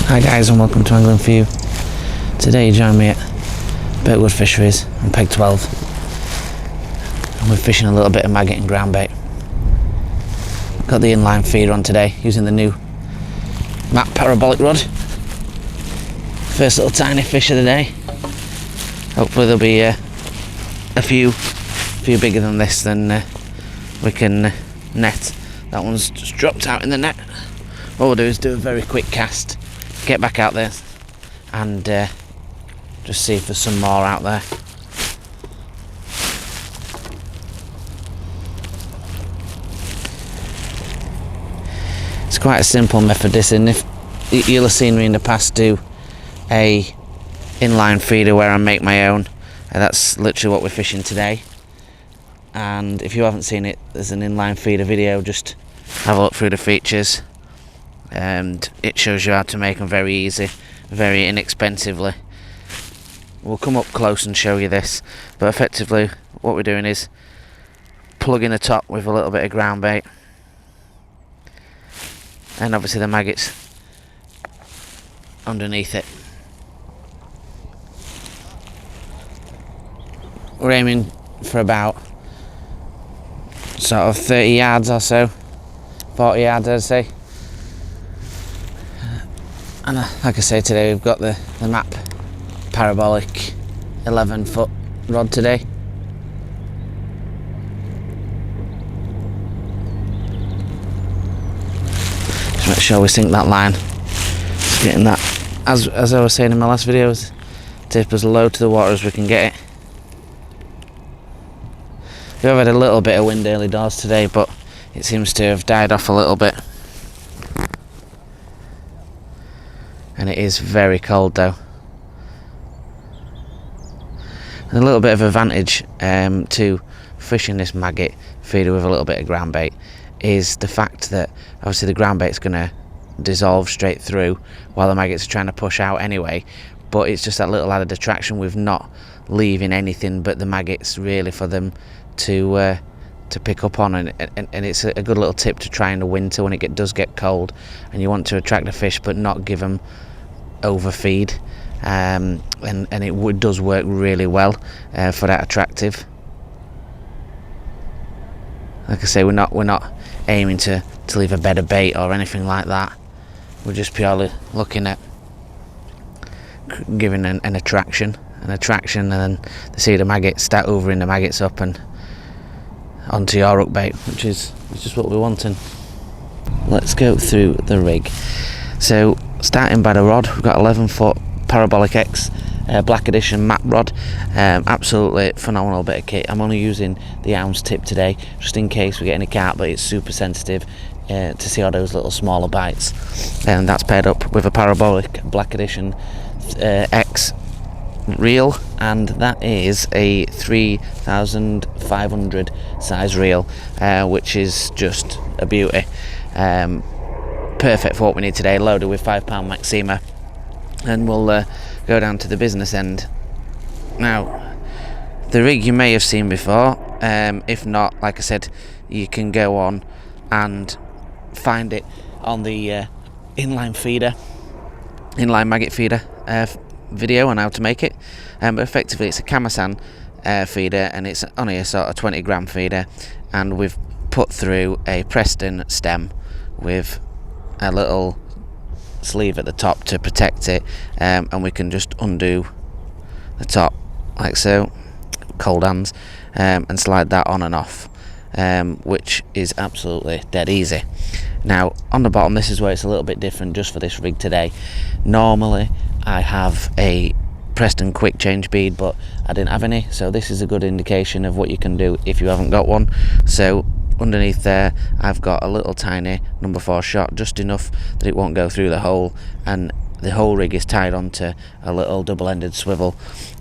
Hi guys, and welcome to Angling For You. Today you join me at Birkwood Fisheries on Peg 12 and we're fishing a little bit of maggot and ground bait. Got the inline feeder on today using the new Maggot parabolic rod. First little tiny fish of the day. Hopefully there'll be a few bigger than this, then we can net. That one's just dropped out in the net. What we'll do is do a very quick cast, get back out there and just see if there's some more out there. It's quite a simple method this, and if you'll have seen me in the past do a inline feeder where I make my own, and that's literally what we're fishing today. And if you haven't seen it, there's an inline feeder video, just have a look through the features and it shows you how to make them very easy, very inexpensively. We'll come up close and show you this, but effectively what we're doing is plugging the top with a little bit of ground bait, and obviously the maggots underneath it. We're aiming for about sort of 30 yards or so, 40 yards I'd say. And like I say, today we've got the Maggot parabolic 11-foot rod today. Just make sure we sink that line. Just getting that, as I was saying in my last videos, tip as low to the water as we can get it. We have had a little bit of wind early doors today, but it seems to have died off a little bit. And it is very cold though. And a little bit of advantage to fishing this maggot feeder with a little bit of ground bait is the fact that obviously the ground bait's going to dissolve straight through while the maggots are trying to push out anyway, but it's just that little added attraction with not leaving anything but the maggots really for them to pick up on, and it's a good little tip to try in the winter when it does get cold and you want to attract the fish but not give them overfeed, and it does work really well for that attractive. Like I say, we're not aiming to leave a bed of bait or anything like that. We're just purely looking at giving an attraction, and then the see the maggots start overing the maggots up and onto your hook bait, which is what we're wanting. Let's go through the rig. So starting by the rod, we've got 11-foot Parabolic X Black Edition matte rod. Absolutely phenomenal bit of kit. I'm only using the ounce tip today just in case we get any carp, but it's super sensitive to see all those little smaller bites, and that's paired up with a Parabolic Black Edition X reel, and that is a 3,500 size reel, which is just a beauty. Perfect for what we need today, loaded with 5-pound Maxima, and we'll go down to the business end. Now, the rig you may have seen before, if not, like I said, you can go on and find it on the inline maggot feeder video on how to make it, but effectively it's a Kamasan feeder, and it's only a sort of 20 gram feeder, and we've put through a Preston stem with a little sleeve at the top to protect it, and we can just undo the top like so, cold hands, and slide that on and off, which is absolutely dead easy. Now on the bottom, this is where it's a little bit different just for this rig today. Normally I have a Preston quick change bead, but I didn't have any, so this is a good indication of what you can do if you haven't got one. So underneath there I've got a little tiny number 4 shot, just enough that it won't go through the hole, and the whole rig is tied onto a little double-ended swivel,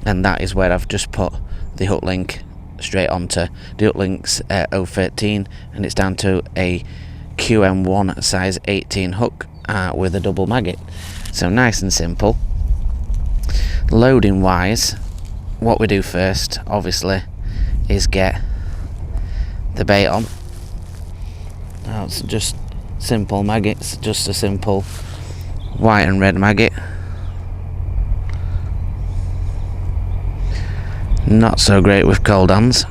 and that is where I've just put the hook link straight onto. The hook link's 013 and it's down to a QM1 size 18 hook with a double maggot. So nice and simple. Loading wise, what we do first obviously is get the bait on. Now it's just simple maggots, just a simple white and red maggot. Not so great with cold hands,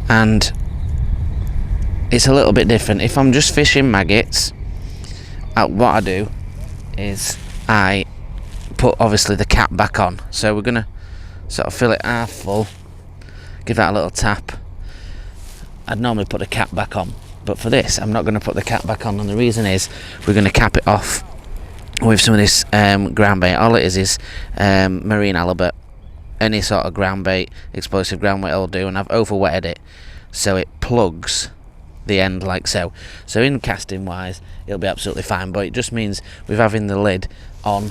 and it's a little bit different. If I'm just fishing maggots, what I do is I put obviously the cap back on. So we're gonna sort of fill it half full, give that a little tap. I'd normally put the cap back on, but for this I'm not going to put the cap back on, and the reason is we're going to cap it off with some of this ground bait. All it is marine halibut. Any sort of ground bait, explosive ground bait will do, and I've over wetted it so it plugs the end like so. So in casting wise it'll be absolutely fine, but it just means with having the lid on,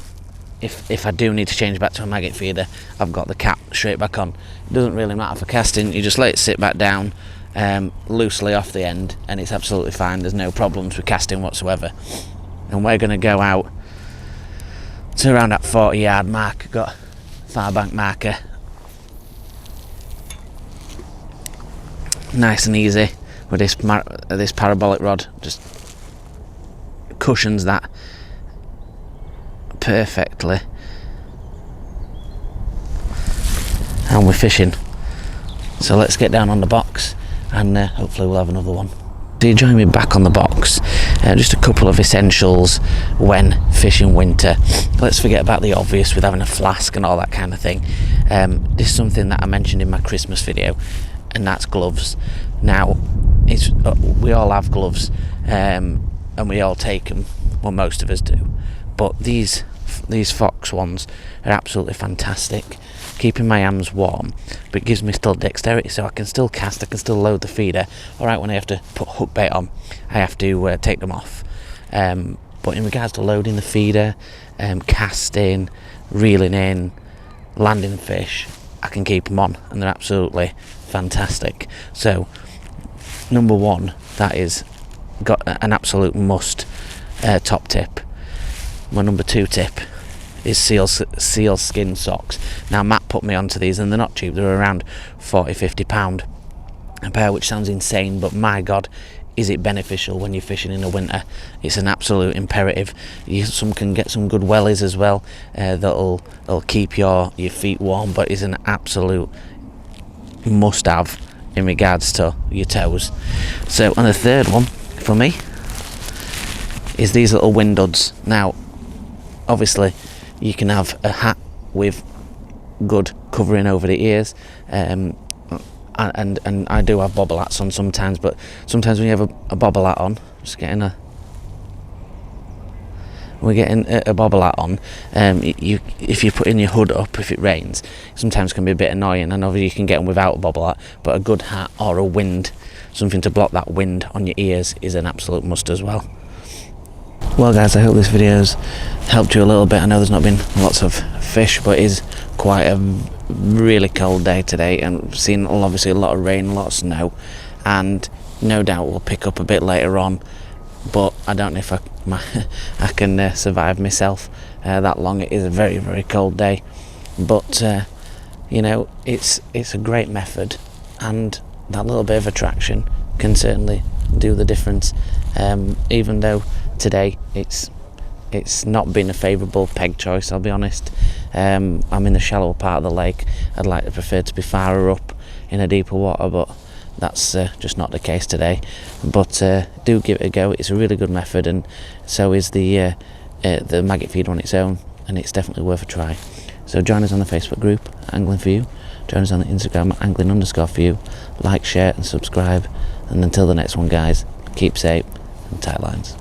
if I do need to change back to a maggot feeder, I've got the cap straight back on. It doesn't really matter for casting, you just let it sit back down loosely off the end and it's absolutely fine. There's no problems with casting whatsoever. And we're going to go out to around that 40-yard mark. Got far bank marker, nice and easy with this parabolic rod, just cushions that perfectly, and we're fishing. So let's get down on the box and hopefully we'll have another one. So you join me back on the box. Just a couple of essentials when fishing winter. Let's forget about the obvious with having a flask and all that kind of thing. This is something that I mentioned in my Christmas video, and that's gloves. Now, we all have gloves, and we all take them. Well, most of us do. But these Fox ones are absolutely fantastic, keeping my hands warm, but it gives me still dexterity, so I can still cast, I can still load the feeder. Alright, when I have to put hook bait on, I have to take them off. But in regards to loading the feeder, casting, reeling in, landing fish, I can keep them on, and they're absolutely fantastic. So, number one, that is got an absolute must top tip. My number two tip is seal skin socks. Now Matt put me onto these, and they're not cheap. They're around £40-50 a pair, which sounds insane, but my god, is it beneficial when you're fishing in the winter. It's an absolute imperative. Some can get some good wellies as well, that'll keep your feet warm, but it's an absolute must have in regards to your toes. So, and the third one for me is these little wind hoods. Now obviously you can have a hat with good covering over the ears, and I do have bobble hats on sometimes, but sometimes when you have a bobble hat on, we're getting a bobble hat on, if you put in your hood up, if it rains, sometimes can be a bit annoying, and obviously you can get them without a bobble hat, but a good hat or a wind, something to block that wind on your ears, is an absolute must as well. Well guys, I hope this video's helped you a little bit. I know there's not been lots of fish, but it is quite a really cold day today, and we've seen obviously a lot of rain, a lot of snow, and no doubt we'll pick up a bit later on, but I don't know if I can survive myself that long. It is a very, very cold day, but you know, it's a great method, and that little bit of attraction can certainly do the difference. Even though today it's not been a favourable peg choice, I'll be honest. I'm in the shallower part of the lake. I'd like to prefer to be farther up in a deeper water, but that's just not the case today. But do give it a go. It's a really good method, and so is the maggot feeder on its own, and it's definitely worth a try. So join us on the Facebook group, Angling For You. Join us on the Instagram, angling_for you. Like, share and subscribe. And until the next one guys, keep safe and tight lines.